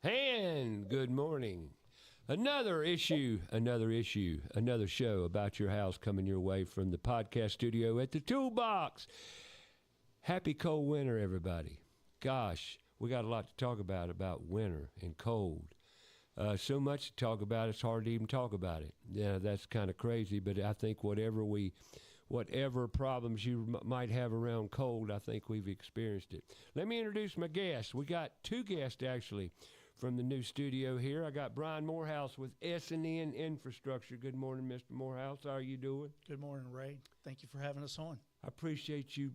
And good morning. Another show about your house coming your way from the podcast studio at the Toolbox. Happy cold winter, everybody. Gosh, we got a lot to talk about winter and cold. So much to talk about, it's hard to even talk about it. Yeah, that's kind of crazy, but I think whatever problems you might have around cold, I think we've experienced it. Let me introduce my guests. We got two guests, actually, from the new studio here. I got Brian Morehouse with S&N Infrastructure. Good morning, Mr. Morehouse. How are you doing? Good morning, Ray. Thank you for having us on. I appreciate you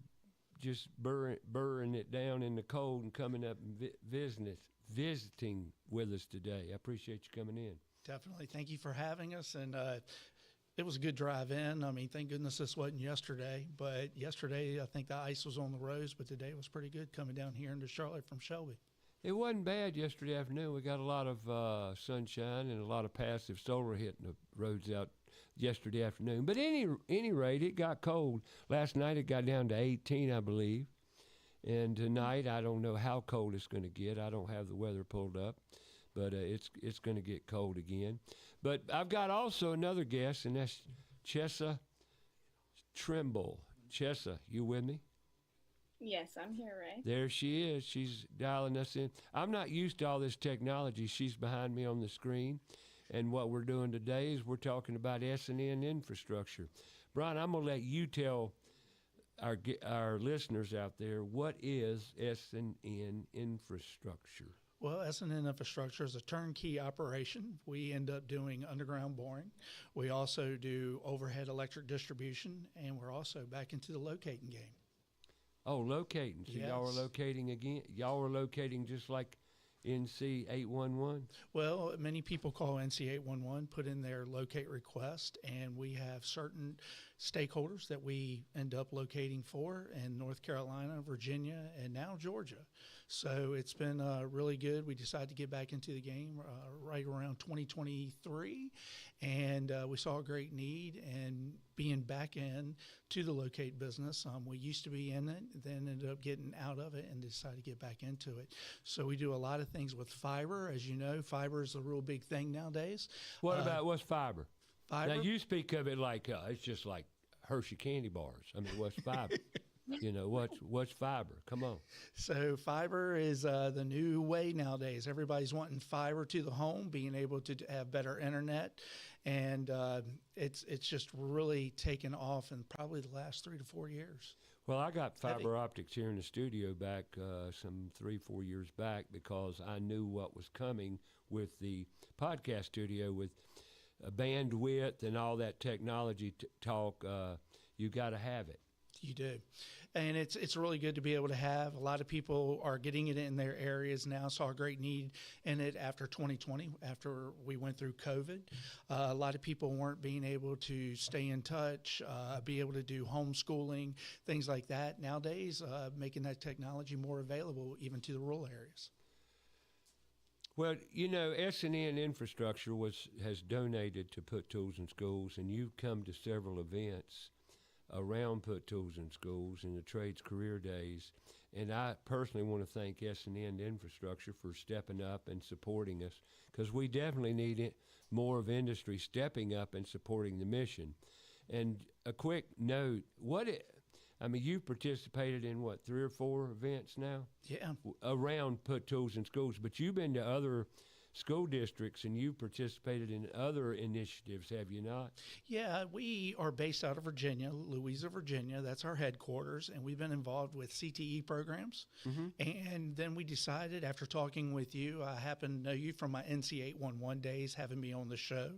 just burring it down in the cold and coming up and visiting with us today. I appreciate you coming in. Definitely. Thank you for having us. And it was a good drive in. I mean, thank goodness this wasn't yesterday. But yesterday, I think the ice was on the roads, but today was pretty good coming down here into Charlotte from Shelby. It wasn't bad yesterday afternoon. We got a lot of sunshine and a lot of passive solar hitting the roads out yesterday afternoon. But any rate, it got cold. Last night it got down to 18, I believe. And tonight, I don't know how cold it's going to get. I don't have the weather pulled up. But it's going to get cold again. But I've got also another guest, and that's Chessa Tremble. Chessa, you with me? Yes, I'm here, Ray. There she is. She's dialing us in. I'm not used to all this technology. She's behind me on the screen. And what we're doing today is we're talking about S&N Infrastructure. Brian, I'm going to let you tell our listeners out there, what is S&N Infrastructure? Well, S&N Infrastructure is a turnkey operation. We end up doing underground boring. We also do overhead electric distribution, and we're also back into the locating game. Oh, locating. So yes. Y'all are locating again? Y'all are locating just like NC 811? Well, many people call NC 811, put in their locate request, and we have certain stakeholders that we end up locating for in North Carolina, Virginia, and now Georgia. So it's been really good. We decided to get back into the game right around 2023, and we saw a great need and being back in to the locate business. We used to be in it, then ended up getting out of it and decided to get back into it. So we do a lot of things with fiber. As you know, fiber is a real big thing nowadays. What's fiber? Fiber? Now, you speak of it like it's just like Hershey candy bars. I mean, what's fiber? You know, what's fiber? Come on. So fiber is the new way nowadays. Everybody's wanting fiber to the home, being able to have better internet, and it's just really taken off in probably the last 3 to 4 years. Well, I got fiber optics here in the studio back some 3-4 years back because I knew what was coming with the podcast studio with bandwidth and all that technology talk. You got to have it. You do. And it's really good to be able to have. A lot of people are getting it in their areas now. Saw a great need in it after 2020, after we went through COVID. A lot of people weren't being able to stay in touch, be able to do homeschooling, things like that. Nowadays, making that technology more available even to the rural areas. Well, you know, S&N Infrastructure has donated to Put Tools in Schools, and you've come to several events around Put Tools in Schools in the Trades Career Days. And I personally want to thank S&N Infrastructure for stepping up and supporting us, because we definitely need more of industry stepping up and supporting the mission. And a quick note, you've participated in 3 or 4 events now? Yeah. Around Put Tools in Schools, but you've been to other school districts and you've participated in other initiatives, have you not? Yeah, we are based out of Virginia, Louisa, Virginia. That's our headquarters, and we've been involved with CTE programs. Mm-hmm. And then we decided, after talking with you, I happen to know you from my NC 811 days, having me on the show,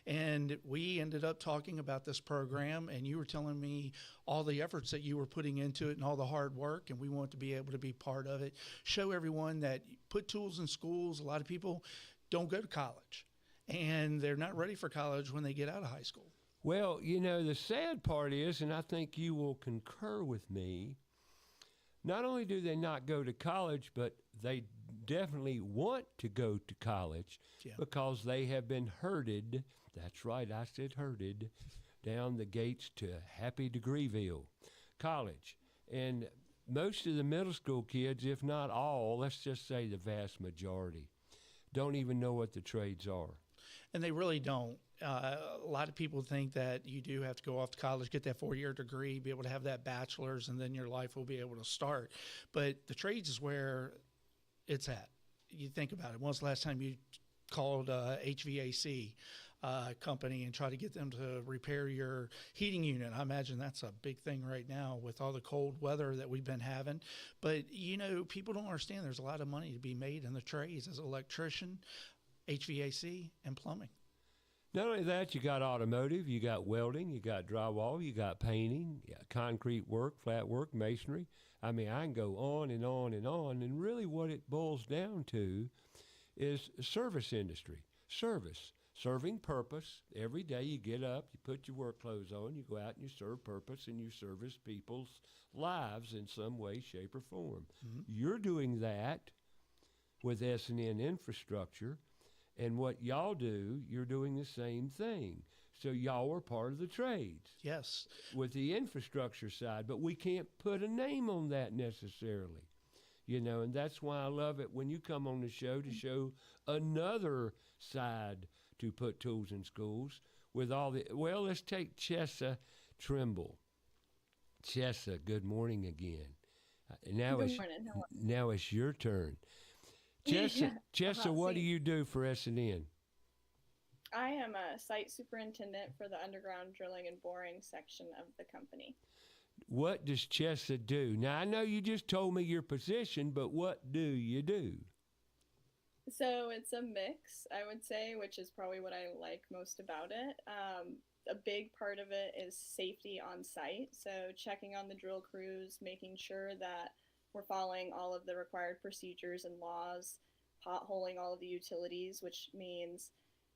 and we ended up talking about this program, and you were telling me all the efforts that you were putting into it and all the hard work, and we want to be able to be part of it, show everyone that Put Tools in Schools. A lot of people don't go to college, and they're not ready for college when they get out of high school. Well, you know, the sad part is, and I think you will concur with me, not only do they not go to college, but they definitely want to go to college because they have been herded, that's right, I said herded, down the gates to Happy Degreeville College. And most of the middle school kids, if not all, let's just say the vast majority, don't even know what the trades are. And they really don't. A lot of people think that you do have to go off to college, get that 4-year degree, be able to have that bachelor's, and then your life will be able to start. But the trades is where it's at. You think about it. When was the last time you called HVAC company and try to get them to repair your heating unit? I imagine that's a big thing right now with all the cold weather that we've been having. But, people don't understand there's a lot of money to be made in the trades as an electrician, HVAC, and plumbing. Not only that, you got automotive, you got welding, you got drywall, you got painting, you got concrete work, flat work, masonry. I mean, I can go on and on and on. And really what it boils down to is service industry, serving purpose. Every day you get up, you put your work clothes on, you go out and you serve purpose, and you service people's lives in some way, shape, or form. Mm-hmm. You're doing that with S&N Infrastructure. And what y'all do, you're doing the same thing. So y'all are part of the trades. Yes. With the infrastructure side, but we can't put a name on that necessarily. And that's why I love it when you come on the show to show another side to Put Tools in Schools with all the, let's take Chessa Tremble. Chessa, good morning again. Now it's your turn. Chessa, what do you do for S&N? I am a site superintendent for the underground drilling and boring section of the company. What does Chessa do? Now, I know you just told me your position, but what do you do? So it's a mix, I would say, which is probably what I like most about it. A big part of it is safety on site. So checking on the drill crews, making sure that we're following all of the required procedures and laws, potholing all of the utilities, which means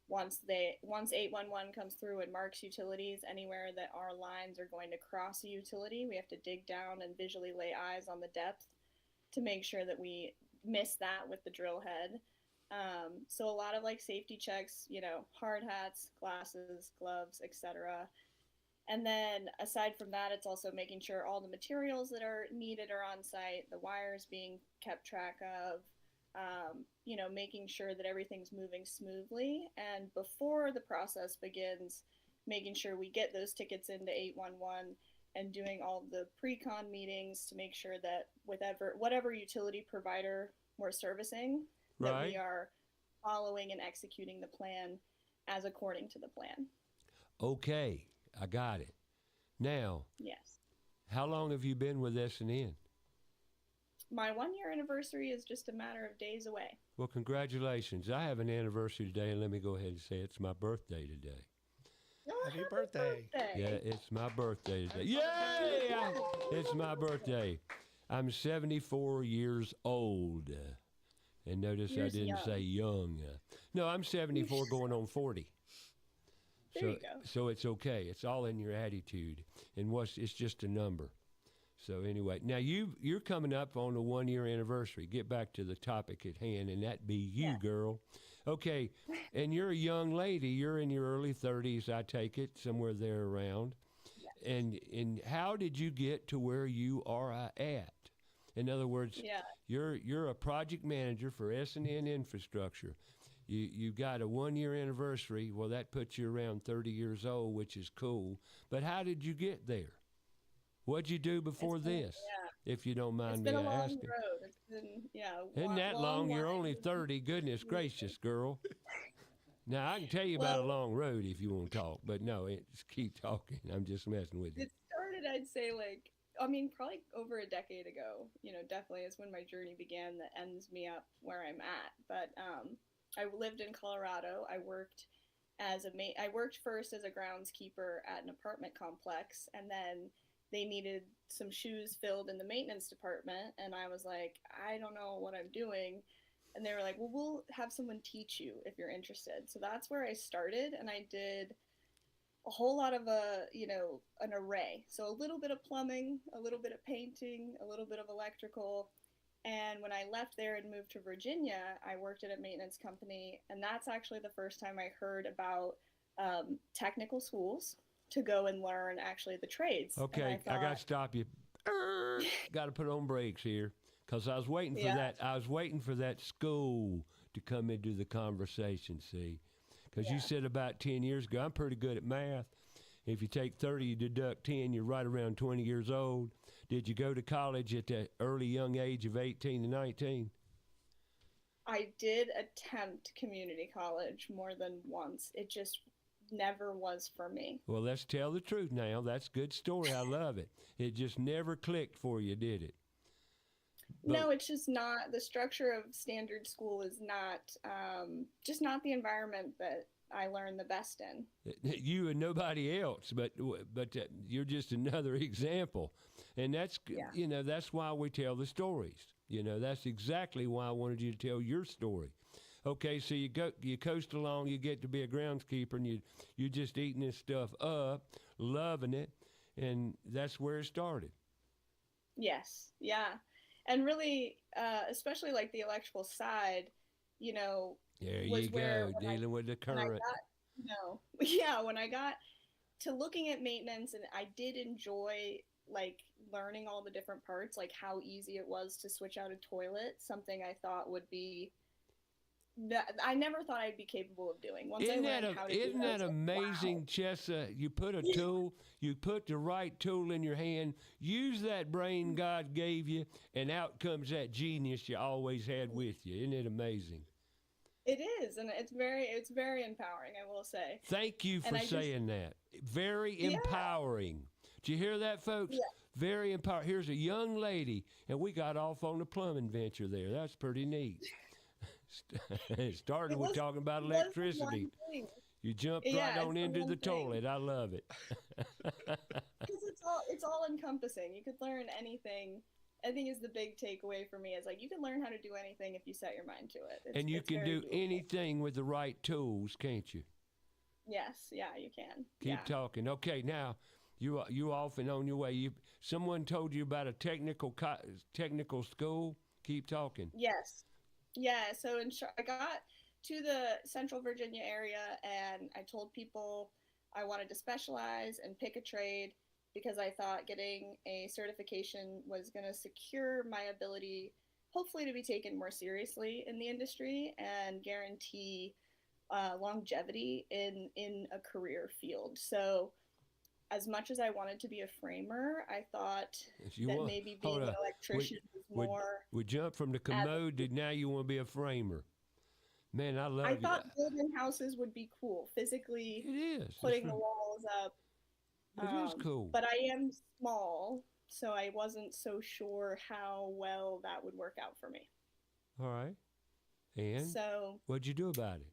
once 811 comes through and marks utilities, anywhere that our lines are going to cross a utility, we have to dig down and visually lay eyes on the depth to make sure that we miss that with the drill head. So a lot of safety checks, hard hats, glasses, gloves, etc. And then aside from that, it's also making sure all the materials that are needed are on site, the wires being kept track of, making sure that everything's moving smoothly. And before the process begins, making sure we get those tickets into 811 and doing all the pre-con meetings to make sure that whatever utility provider we're servicing, that we are following and executing the plan as according to the plan. Okay. I got it. Now, yes. How long have you been with S&N? My 1-year anniversary is just a matter of days away. Well, congratulations. I have an anniversary today, and let me go ahead and say it's my birthday today. Oh, happy birthday. Yeah, it's my birthday today. Yay! It's my birthday. I'm 74 years old. And notice I didn't say young. No, I'm 74 going on 40. There you go. So it's okay. It's all in your attitude, and it's just a number. So anyway, now you're coming up on the 1-year anniversary. Get back to the topic at hand, and that be you, girl. Okay, and you're a young lady. You're in your early 30s, I take it, somewhere there around. Yes. And how did you get to where you are at? In other words, you're a project manager for S&N Infrastructure. You got a 1-year anniversary. Well, that puts you around 30 years old, which is cool. But how did you get there? What'd you do before this? If you don't mind me asking. It's been a long road. It's been, Isn't that long? You're only 30. Goodness gracious, girl. Now, I can tell you about a long road if you want to talk, but no, just keep talking. I'm just messing with you. It started, I'd say, probably over a decade ago. Definitely is when my journey began that ends me up where I'm at. But I lived in Colorado. I worked first as a groundskeeper at an apartment complex, and then they needed some shoes filled in the maintenance department, and I was like, I don't know what I'm doing. And they were like, well, we'll have someone teach you if you're interested. So that's where I started, and I did a whole lot of an array. So a little bit of plumbing, a little bit of painting, a little bit of electrical. And when I left there and moved to Virginia, I worked at a maintenance company, and that's actually the first time I heard about technical schools to go and learn actually the trades. Okay, I got to stop you. Got to put on brakes here, because I was waiting for that. I was waiting for that school to come into the conversation, see? Because Yeah. you said about 10 years ago, I'm pretty good at math. If you take 30, you deduct 10, you're right around 20 years old. Did you go to college at the early young age of 18 to 19? I did attempt community college more than once. It just never was for me. Well, let's tell the truth now. That's a good story. I love it. It just never clicked for you, did it? No, it's just not the structure of standard school is not just not the environment that I learned the best in. You and nobody else, but you're just another example, and that's that's why we tell the stories. That's exactly why I wanted you to tell your story. Okay, so you coast along, you get to be a groundskeeper, and you're just eating this stuff up, loving it, and that's where it started. Yes, yeah, and really, especially like the electrical side, There was you where go, dealing with the current. When I got to looking at maintenance, and I did enjoy like learning all the different parts, like how easy it was to switch out a toilet, something I thought would be that I never thought I'd be capable of doing. Once I learned how to do it, isn't that I was like, amazing, wow. Chessa? You put a tool, you put the right tool in your hand, use that brain God gave you, and out comes that genius you always had with you. Isn't it amazing? It is, and it's very empowering, I will say. Thank you for saying that. Very empowering. Did you hear that, folks? Yeah. Very empowering. Here's a young lady, and we got off on a plumbing venture there. That's pretty neat. It started with talking about electricity. You jumped right on into the toilet. I love it. Because it's all encompassing. You could learn anything. I think is the big takeaway for me is like you can learn how to do anything if you set your mind to it. And you can do doable. anything with the right tools, can't you? Yes, yeah, you can. Keep talking. Okay, now you off and on your way. Someone told you about a technical school. Keep talking. Yes. Yeah, so I got to the Central Virginia area and I told people I wanted to specialize and pick a trade because I thought getting a certification was going to secure my ability, hopefully, to be taken more seriously in the industry and guarantee longevity in a career field. So as much as I wanted to be a framer, I thought that maybe being an electrician was more... We jumped from the commode to now you want to be a framer. Man, I love it. I thought building houses would be cool, physically putting the walls up. It is cool. But I am small, so I wasn't so sure how well that would work out for me. All right. And so what'd you do about it?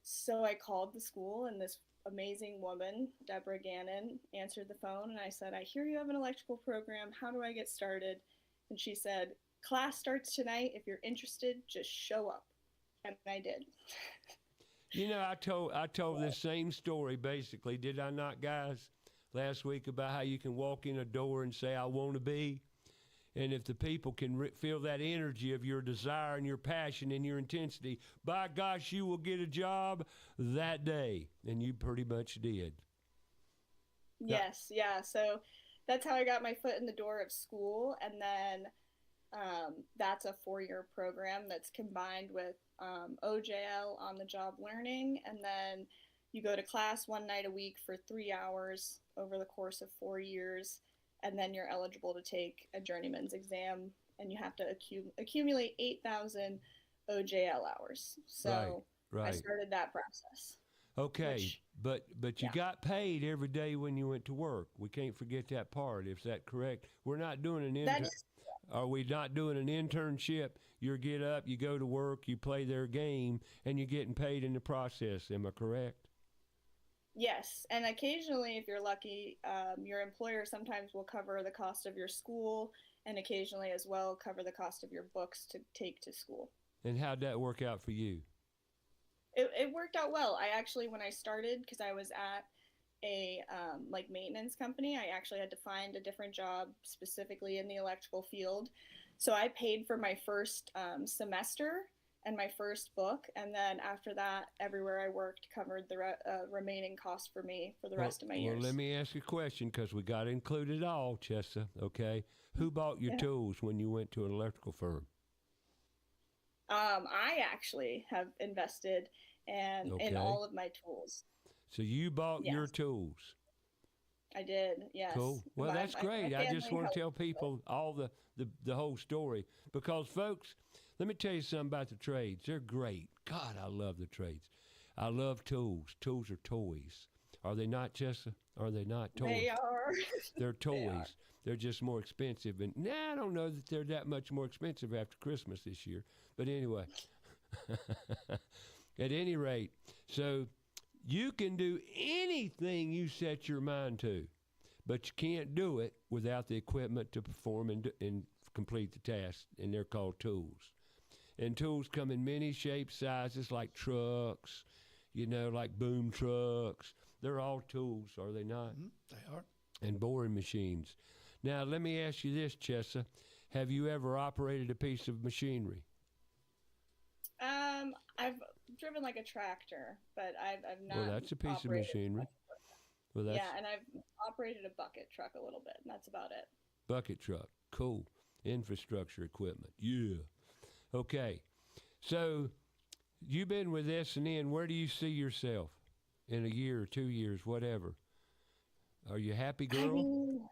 So I called the school, and this amazing woman, Deborah Gannon, answered the phone, and I said, I hear you have an electrical program. How do I get started? And she said, class starts tonight. If you're interested, just show up. And I did. I told this same story, basically, did I not, guys, last week about how you can walk in a door and say, I want to be. And if the people can feel that energy of your desire and your passion and your intensity, by gosh, you will get a job that day. And you pretty much did. Yes, yeah. So that's how I got my foot in the door of school. And then that's a 4-year program that's combined with OJL, on-the-job learning. And then you go to class 1 night a week for 3 hours over the course of 4 years. And then you're eligible to take a journeyman's exam, and you have to accumulate 8,000 OJL hours. So I started that process. Okay, but you got paid every day when you went to work. We can't forget that part. Is that correct? We're not doing an Are we not doing an internship? You get up, you go to work, you play their game, and you're getting paid in the process. Am I correct? Yes, and occasionally, if you're lucky, your employer sometimes will cover the cost of your school, and occasionally as well cover the cost of your books to take to school. And how'd that work out for you? It worked out well. I actually, when I started, because I was at a maintenance company, I actually had to find a different job specifically in the electrical field. So I paid for my first semester and my first book, and then after that, everywhere I worked covered the remaining cost for me for the rest of my years. Well, let me ask you a question, because we got to include it all, Chessa, okay? Who bought your tools when you went to an electrical firm? I actually have invested and in Okay. all of my tools. So you bought your Yes, tools. I did. Yes, Cool. Well, that's my great. I just family want to helped tell with people all the whole story because, folks, let me tell you something about the trades. They're great. God, I love the trades. I love tools. Tools are toys. Are they not, Chessa? Are they not it. They toys? are. They're They are. toys. They're just more expensive. And nah, I don't know that they're that much more expensive after Christmas this year. But anyway, at any rate, so you can do anything you set your mind to, but you can't do it without the equipment to perform and complete the task, and they're called tools. And tools come in many shapes, sizes, like trucks, like boom trucks. They're all tools, are they not? They are. And boring machines. Now, let me ask you this, Chessa. Have you ever operated a piece of machinery? I've driven like a tractor, but I've Well, not that's a piece of operated machinery. much equipment. Well, that's Yeah, and I've operated a bucket truck a little bit, and that's about it. bucket truck. Cool. Infrastructure equipment. Yeah. Okay. So you've been with S&N. Where do you see yourself in a year or 2 years, whatever? Are you a happy I girl? mean,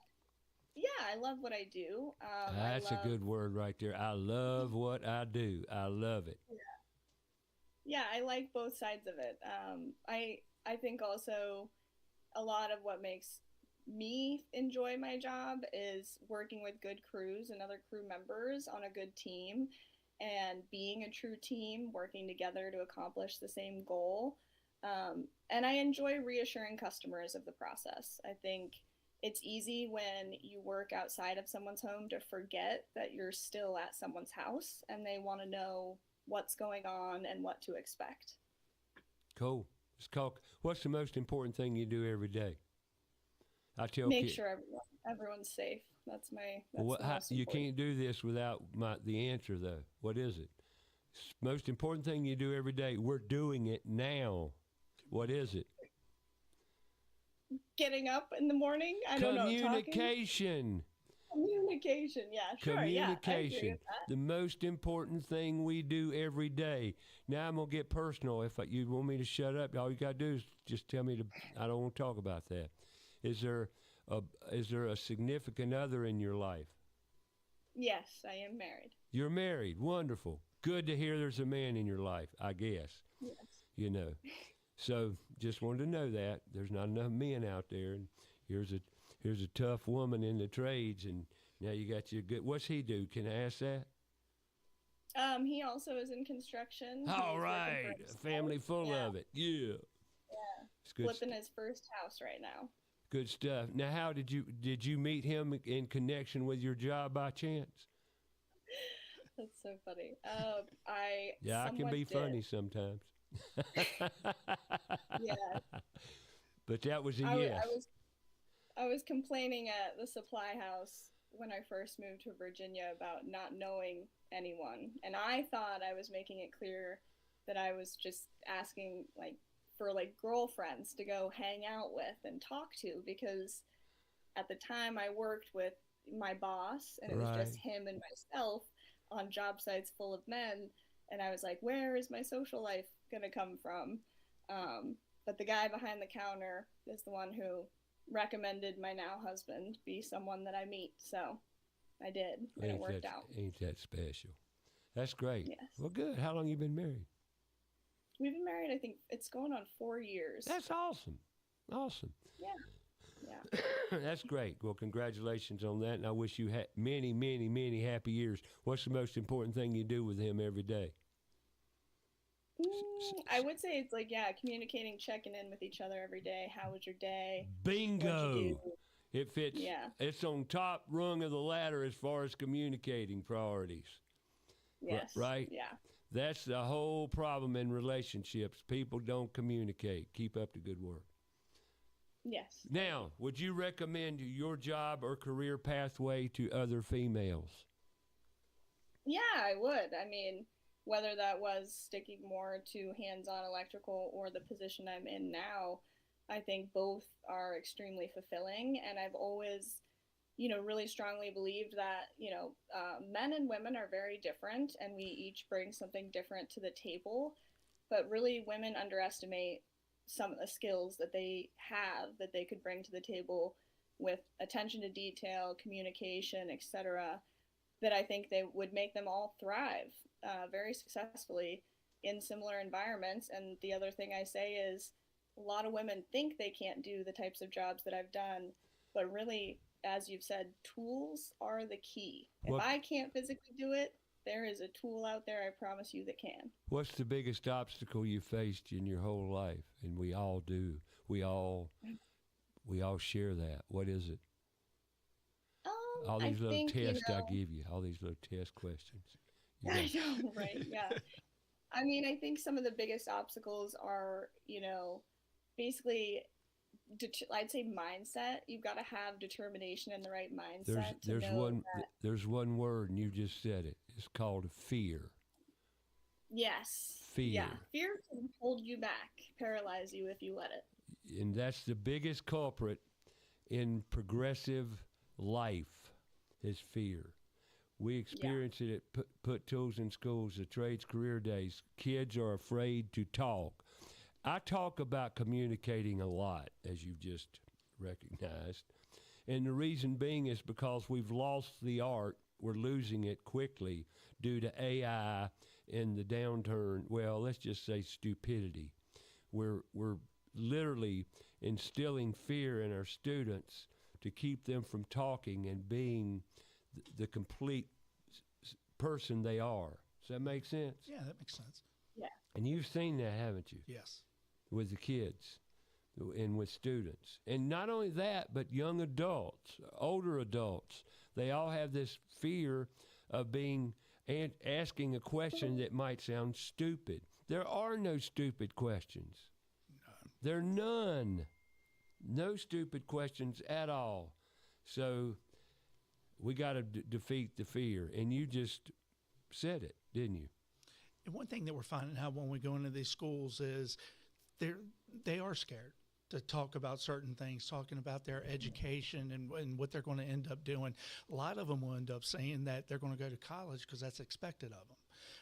yeah, I love what I do. I That's a love, good word right there. I love what I do. I love it. yeah, I like both sides of it. I think also a lot of what makes me enjoy my job is working with good crews and other crew members on a good team and being a true team working together to accomplish the same goal. And I enjoy reassuring customers of the process. I think it's easy when you work outside of someone's home to forget that you're still at someone's house and they want to know what's going on and what to expect. Cool. It's called, what's the most important thing you do every day? I tell Make kids, sure everyone's safe. well, That's the most you important. can't do this without the answer, though. What is it? Most important thing you do every day. We're doing it now. What is it? Getting up in the morning. I don't know. Talking. Communication. Communication. Yeah, sure. Yeah, I agree Communication. with that. The most important thing we do every day. Now I'm gonna get personal. If you want me to shut up, all you gotta do is just tell me to. I don't want to talk about that. Is there a is there a significant other in your life? Yes, I am married. You're married. Wonderful. Good to hear there's a man in your life. I guess Yes. you know. So just wanted to know that there's not enough men out there, and here's a tough woman in the trades, and now you got your good. What's he do? Can I ask that? He also is in construction. All He's working for right, a himself. family full Yeah, of it. Yeah, yeah. it's good. Flipping his first house right now. Good stuff. Now, how did you meet him in connection with your job by chance? That's so funny. I Yeah, I can somewhat be did. funny sometimes. Yeah, But that was a I, w- yes. I was complaining at the supply house when I first moved to Virginia about not knowing anyone, and I thought I was making it clear that I was just asking for girlfriends to go hang out with and talk to because at the time I worked with my boss and it was Right. just him and myself on job sites full of men, and I was like, where is my social life gonna come from? But the guy behind the counter is the one who recommended my now husband be someone that I meet. So I did, and it worked out. Ain't that special? That's great. Yes. Well, good. How long you been married? We've been married, I think it's going on 4 years. That's awesome. Awesome. Yeah. Yeah. That's great. Well, congratulations on that, and I wish you many, many, many happy years. What's the most important thing you do with him every day? I would say it's communicating, checking in with each other every day. How was your day? What'd you Bingo. do? It fits. Yeah. It's on top rung of the ladder as far as communicating priorities. Yes. Right? Yeah. That's the whole problem in relationships. People don't communicate. Keep up the good work. Yes. Now, would you recommend your job or career pathway to other females? Yeah, I would. I mean, whether that was sticking more to hands-on electrical or the position I'm in now, I think both are extremely fulfilling. And I've always, really strongly believed that, men and women are very different and we each bring something different to the table. But really, women underestimate some of the skills that they have that they could bring to the table with attention to detail, communication, etc., that I think they would make them all thrive very successfully in similar environments. And the other thing I say is a lot of women think they can't do the types of jobs that I've done, but really, as you've said, tools are the key. If I can't physically do it, there is a tool out there, I promise you, that can. What's the biggest obstacle you faced in your whole life? And we all do. We all share that. What is it? All these little tests I give you, all these little test questions. I know, right? Yeah. I mean, I think some of the biggest obstacles are, basically, I'd say mindset. You've got to have determination and the right mindset. There's one word, and you just said it. It's called fear. Yes. Fear. Yeah. Fear can hold you back, paralyze you if you let it. And that's the biggest culprit in progressive life is fear. We experience it at Put Tools in Schools, the trades career days. Kids are afraid to talk. I talk about communicating a lot, as you've just recognized. And the reason being is because we've lost the art. We're losing it quickly due to AI and the downturn. Well, let's just say stupidity. We're literally instilling fear in our students to keep them from talking and being the complete person they are. Does that make sense? Yeah, that makes sense. Yeah. And you've seen that, haven't you? Yes. With the kids and with students. And not only that, but young adults, older adults, they all have this fear of asking a question that might sound stupid. There are no stupid questions. None. There are none. No stupid questions at all. So we got to defeat the fear. And you just said it, didn't you? And one thing that we're finding out when we go into these schools is they are scared to talk about certain things, talking about their education and what they're going to end up doing. A lot of them will end up saying that they're going to go to college because that's expected of them.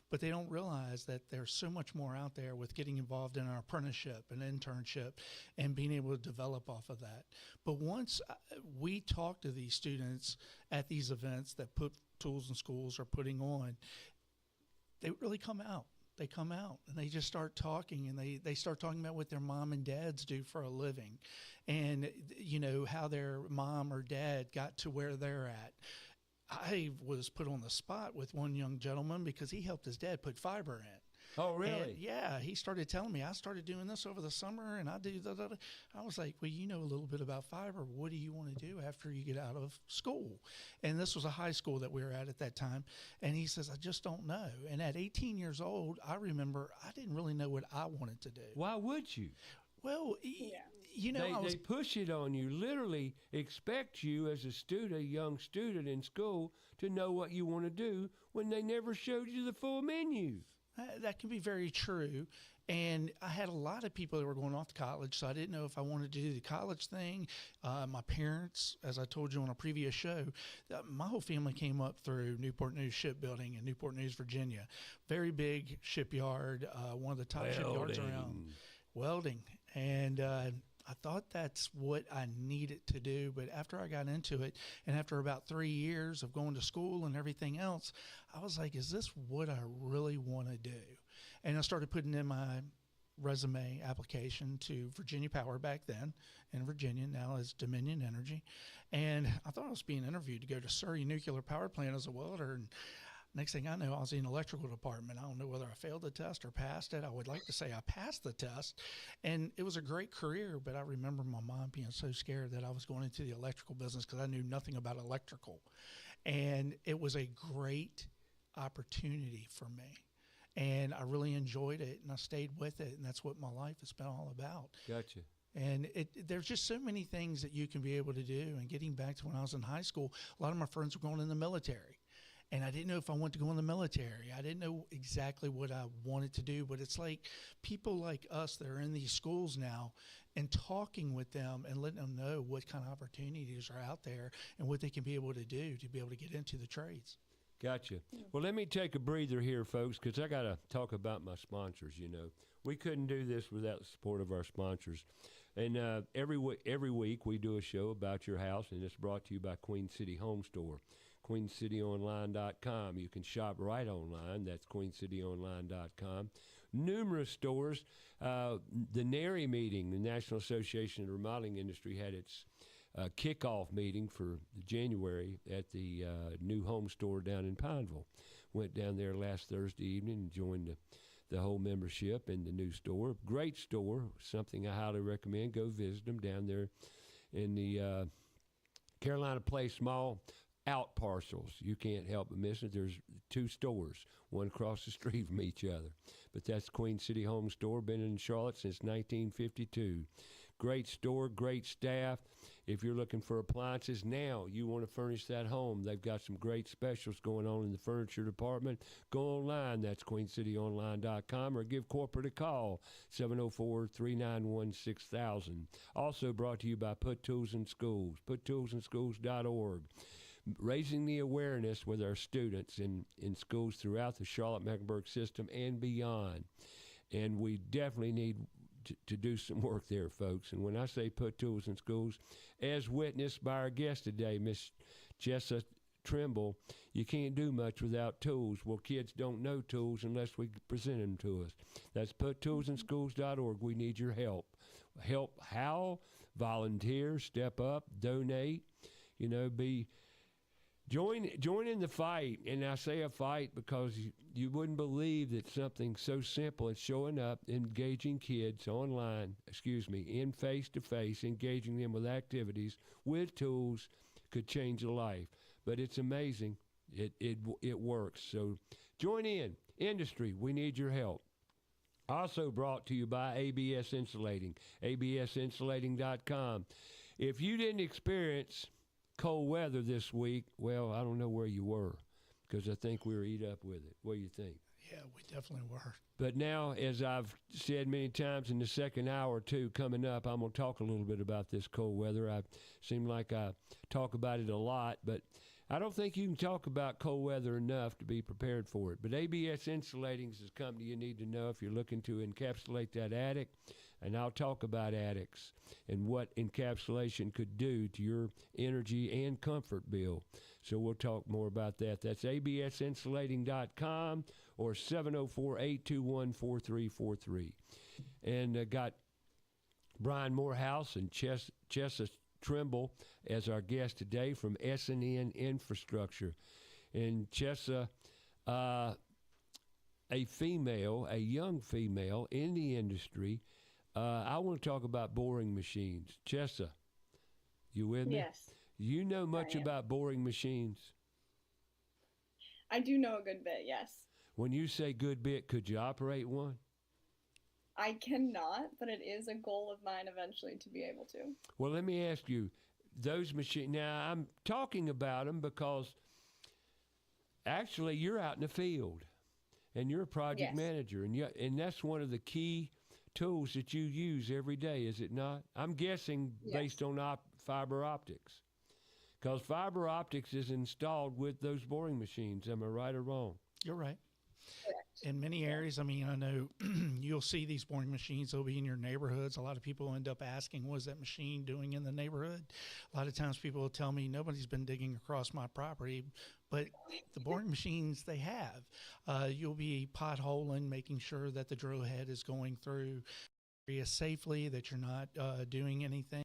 But they don't realize that there's so much more out there with getting involved in our apprenticeship and internship and being able to develop off of that. But once we talk to these students at these events that Put Tools in Schools are putting on, they really come out. They come out and they just start talking, and they start talking about what their mom and dads do for a living and, how their mom or dad got to where they're at. I was put on the spot with one young gentleman because he helped his dad put fiber in. Oh, really? And yeah, he started telling me, I started doing this over the summer, and I do that. I was like, well, you know a little bit about fiber. What do you want to do after you get out of school? And this was a high school that we were at that time. And he says, I just don't know. And at 18 years old, I remember I didn't really know what I wanted to do. Why would you? Well, they push it on you, literally expect you as a young student in school to know what you want to do when they never showed you the full menu. That can be very true. And I had a lot of people that were going off to college, so I didn't know if I wanted to do the college thing. My parents, as I told you on a previous show, my whole family came up through Newport News Shipbuilding in Newport News, Virginia. Very big shipyard, one of the top shipyards around. Welding. And I thought that's what I needed to do. But after I got into it, and after about 3 years of going to school and everything else, I was like, is this what I really want to do? And I started putting in my resume application to Virginia Power back then in Virginia, now as Dominion Energy. And I thought I was being interviewed to go to Surrey Nuclear Power Plant as a welder. And next thing I know, I was in the electrical department. I don't know whether I failed the test or passed it. I would like to say I passed the test. And it was a great career, but I remember my mom being so scared that I was going into the electrical business because I knew nothing about electrical. And it was a great opportunity for me. And I really enjoyed it, and I stayed with it, and that's what my life has been all about. Gotcha. And there's just so many things that you can be able to do. And getting back to when I was in high school, a lot of my friends were going in the military. and I didn't know if I wanted to go in the military. I didn't know exactly what I wanted to do, but it's like people like us that are in these schools now and talking with them and letting them know what kind of opportunities are out there and what they can be able to do to be able to get into the trades. Gotcha. Well, let me take a breather here, folks, because I got to talk about my sponsors. You know, we couldn't do this without the support of our sponsors. And every week we do a show about your house, and it's brought to you by Queen City Home Store, queencityonline.com. You can shop right online. That's queencityonline.com. Numerous stores. The NARI meeting, the National Association of the Remodeling Industry, had its kickoff meeting for January at the new home store down in Pineville. Went down there last Thursday evening and joined the whole membership in the new store. Great store, something I highly recommend. Go visit them down there in the Carolina Place Mall out parcels. You can't help but miss it. There's two stores, one across the street from each other. But that's Queen City Home Store, been in Charlotte since 1952. Great store, great staff. If you're looking for appliances now, you want to furnish that home, they've got some great specials going on in the furniture department. Go online, that's queencityonline.com, or give corporate a call, 704-391-6000. Also brought to you by Put Tools in Schools, puttoolsinschools.org. Raising the awareness with our students in schools throughout the Charlotte-Mecklenburg system and beyond. And we definitely need to do some work there, folks. And when I say put tools in schools, as witnessed by our guest today, Miss Chessa Tremble, you can't do much without tools. Well, kids don't know tools unless we present them to us. That's puttoolsinschools.org. We need your help. Help how? Volunteer, step up, donate, Join in the fight, and I say a fight because you wouldn't believe that something so simple as showing up, engaging kids in face-to-face, engaging them with activities, with tools, could change a life. But it's amazing. It works. So join in. Industry, we need your help. Also brought to you by ABS Insulating, absinsulating.com. If you didn't experience cold weather this week, well, I don't know where you were, because I think we were eat up with it. What do you think? Yeah, we definitely were. But now, as I've said many times in the second hour or two coming up, I'm going to talk a little bit about this cold weather. I seem like I talk about it a lot, but I don't think you can talk about cold weather enough to be prepared for it. But ABS Insulating is a company you need to know if you're looking to encapsulate that attic. And I'll talk about attics and what encapsulation could do to your energy and comfort bill. So we'll talk more about that. That's absinsulating.com or 704-821-4343. And got Brian Morehouse and Chessa Tremble as our guest today from S&N Infrastructure. And Chessa, a young female in the industry. I want to talk about boring machines. Chessa, you with me? Yes. You know much about boring machines? I do know a good bit, yes. When you say good bit, could you operate one? I cannot, but it is a goal of mine eventually to be able to. Well, let me ask you, those machines, now I'm talking about them because actually you're out in the field and you're a project manager, and that's one of the key tools that you use every day, is it not? I'm guessing based on fiber optics, because fiber optics is installed with those boring machines. Am I right or wrong? You're right. Correct. In many areas, I mean, I know you'll see these boring machines. They'll be in your neighborhoods. A lot of people end up asking, what is that machine doing in the neighborhood? A lot of times people will tell me, nobody's been digging across my property. But the boring machines they have, you'll be potholing, making sure that the drill head is going through area safely, that you're not doing anything